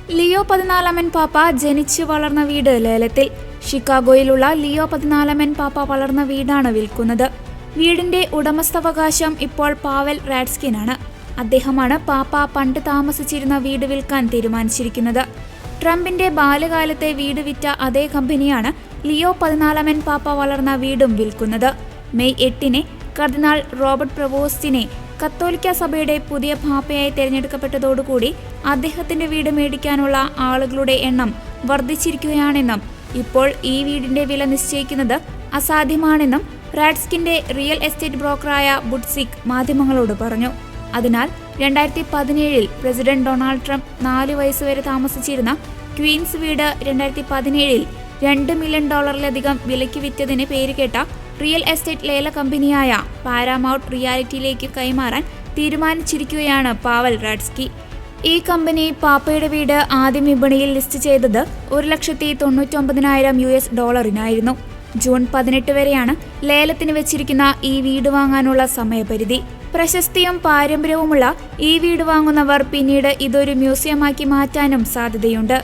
Leo 14 പാപ്പ ജനിച്ചു വളർന്ന വീട് ലേലത്തിൽ. ഷിക്കാഗോയിലുള്ള ലിയോ 14 പാപ്പ വളർന്ന വീടാണ് വിൽക്കുന്നത്. വീടിന്റെ ഉടമസ്ഥാവകാശം ഇപ്പോൾ പാവൽ റാഡ്സ്കിനാണ്. അദ്ദേഹമാണ് പാപ്പ പണ്ട് താമസിച്ചിരുന്ന വീട് വിൽക്കാൻ തീരുമാനിച്ചിരിക്കുന്നത്. ട്രംപിന്റെ ബാല്യകാലത്തെ വീട് വിറ്റ അതേ കമ്പനിയാണ് ലിയോ 14 പാപ്പ വളർന്ന വീടും വിൽക്കുന്നത്. മെയ് 8-ന് കർദിനാൾ റോബർട്ട് പ്രവോസ്റ്റിനെ കത്തോലിക്ക സഭയുടെ പുതിയ പാപ്പയായി തിരഞ്ഞെടുക്കപ്പെട്ടതോടുകൂടി അദ്ദേഹത്തിന്റെ വീട് മേടിക്കാനുള്ള ആളുകളുടെ എണ്ണം വർദ്ധിച്ചിരിക്കുകയാണെന്നും ഇപ്പോൾ ഈ വീടിന്റെ വില നിശ്ചയിക്കുന്നത് അസാധ്യമാണെന്നും റാഡ്സ്കിന്റെ റിയൽ എസ്റ്റേറ്റ് ബ്രോക്കറായ ബുഡ്സിക് മാധ്യമങ്ങളോട് പറഞ്ഞു. അതിനാൽ 2017-ൽ പ്രസിഡന്റ് ഡൊണാൾഡ് ട്രംപ് 4 വയസ്സുവരെ താമസിച്ചിരുന്ന ക്വീൻസ് വീട് 2017-ൽ $2 മില്യൺ വിലയ്ക്ക് വിറ്റതിന് പേരുകേട്ട റിയൽ എസ്റ്റേറ്റ് ലേല കമ്പനിയായ പാരാമൗണ്ട് റിയാലിറ്റിയിലേക്ക് കൈമാറാൻ തീരുമാനിച്ചിരിക്കുകയാണ് പാവൽ റാഡ്സ്കി. ഈ കമ്പനി പാപ്പയുടെ വീട് ആദ്യം വിപണിയിൽ ലിസ്റ്റ് ചെയ്തത് $1,99,000 ജൂൺ 18 വരെയാണ് ലേലത്തിന് വെച്ചിരിക്കുന്ന ഈ വീട് വാങ്ങാനുള്ള സമയപരിധി. പ്രശസ്തിയും പാരമ്പര്യവുമുള്ള ഈ വീട് വാങ്ങുന്നവർ പിന്നീട് ഇതൊരു മ്യൂസിയമാക്കി മാറ്റാനും സാധ്യതയുണ്ട്.